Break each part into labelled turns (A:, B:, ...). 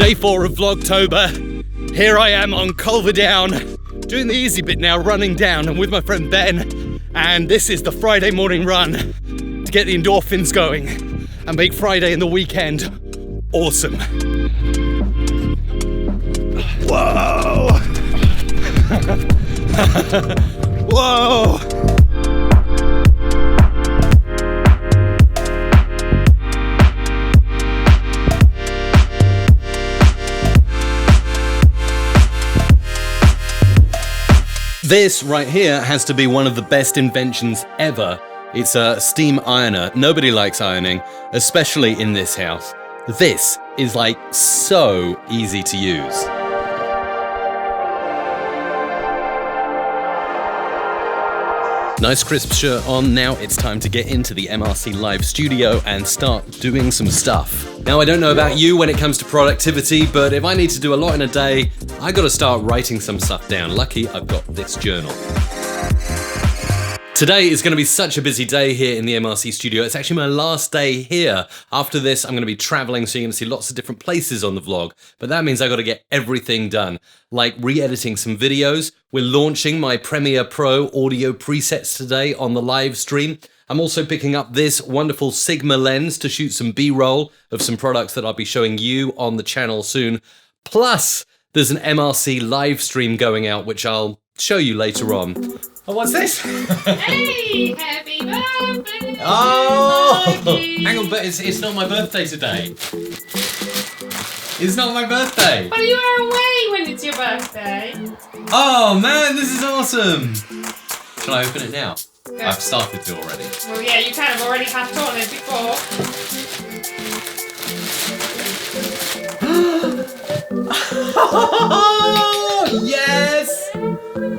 A: Day 4 of Vlogtober. Here I am on Culver Down, doing the easy bit now, running down. I'm with my friend Ben, and this is the Friday morning run to get the endorphins going and make Friday and the weekend awesome. Whoa! Whoa! This right here has to be one of the best inventions ever. It's a steam ironer. Nobody likes ironing, especially in this house. This is like so easy to use. Nice crisp shirt on. Now it's time to get into the MRC Live studio and start doing some stuff. Now, I don't know about you when it comes to productivity, but if I need to do a lot in a day, I gotta start writing some stuff down. Lucky I've got this journal. Today is going to be such a busy day here in the MRC studio. It's actually my last day here. After this, I'm going to be traveling, so you're going to see lots of different places on the vlog. But that means I've got to get everything done, like re-editing some videos. We're launching my Premiere Pro audio presets today on the live stream. I'm also picking up this wonderful Sigma lens to shoot some B-roll of some products that I'll be showing you on the channel soon. Plus, there's an MRC live stream going out, which I'll show you later on. Oh, what's this?
B: Hey, happy birthday!
A: Oh! Hang on, but it's not my birthday today. It's not my birthday.
B: But you are away when it's your birthday.
A: Oh man, this is awesome. Shall I open it now?
B: Go.
A: I've started to already.
B: Well, yeah, you kind of already have torn it before.
A: Yes!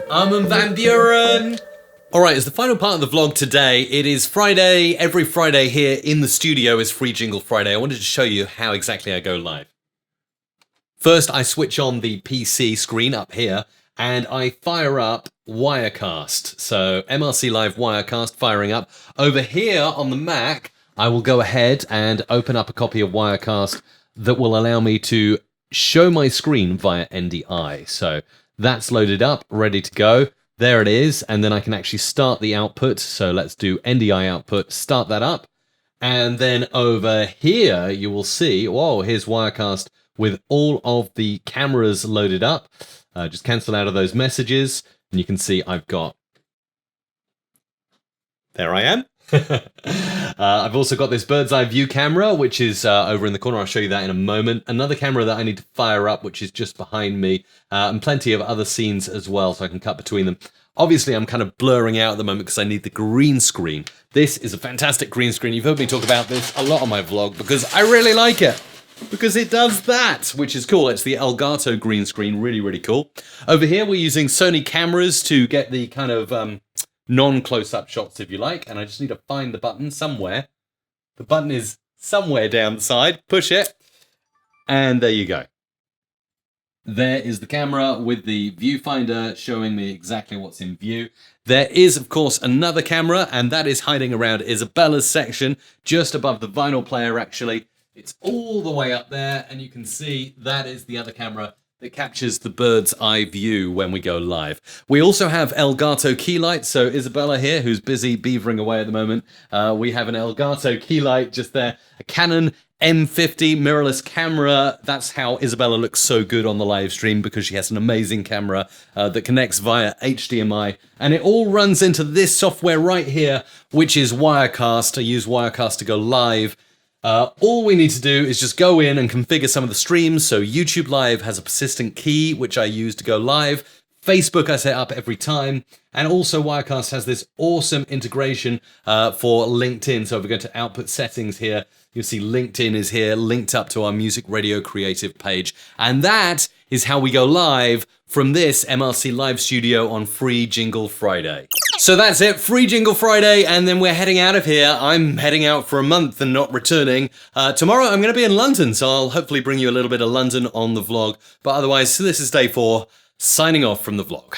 A: Armin van Buren! Alright, as the final part of the vlog today, it is Friday. Every Friday here in the studio is Free Jingle Friday. I wanted to show you how exactly I go live. First, I switch on the PC screen up here, and I fire up Wirecast. So, MRC Live Wirecast firing up. Over here on the Mac, I will go ahead and open up a copy of Wirecast that will allow me to show my screen via NDI. So, that's loaded up, ready to go. There it is, and then I can actually start the output. So let's do NDI output, start that up. And then over here, you will see, whoa, here's Wirecast with all of the cameras loaded up. Just cancel out of those messages, and you can see I've got... There I am. I've also got this bird's eye view camera, which is over in the corner. I'll show you that in a moment. Another camera that I need to fire up, which is just behind me, and plenty of other scenes as well, so I can cut between them. Obviously, I'm kind of blurring out at the moment because I need the green screen. This is a fantastic green screen. You've heard me talk about this a lot on my vlog because I really like it. Because it does that, which is cool. It's the Elgato green screen, really, really cool. Over here, we're using Sony cameras to get the kind of non-close-up shots, if you like, and I just need to find the button somewhere. The button is somewhere down the side. Push it, and there you go. There is the camera with the viewfinder showing me exactly what's in view. There is, of course, another camera, and that is hiding around Isabella's section, just above the vinyl player, actually. It's all the way up there, and you can see that is the other camera that captures the bird's eye view when we go live. We also have Elgato key lights, so Isabella here, who's busy beavering away at the moment, we have an Elgato key light just there, a Canon M50 mirrorless camera. That's how Isabella looks so good on the live stream, because she has an amazing camera that connects via HDMI, and it all runs into this software right here, which is Wirecast. I use Wirecast to go live. All we need to do is just go in and configure some of the streams. So YouTube Live has a persistent key, which I use to go live. Facebook I set up every time. And also Wirecast has this awesome integration for LinkedIn. So if we go to output settings here, you'll see LinkedIn is here, linked up to our Music Radio Creative page. And that is how we go live from this MRC Live studio on Free Jingle Friday. So that's it, Free Jingle Friday, and then we're heading out of here. I'm heading out for a month and not returning. Tomorrow I'm going to be in London, so I'll hopefully bring you a little bit of London on the vlog. But otherwise, this is day 4, signing off from the vlog.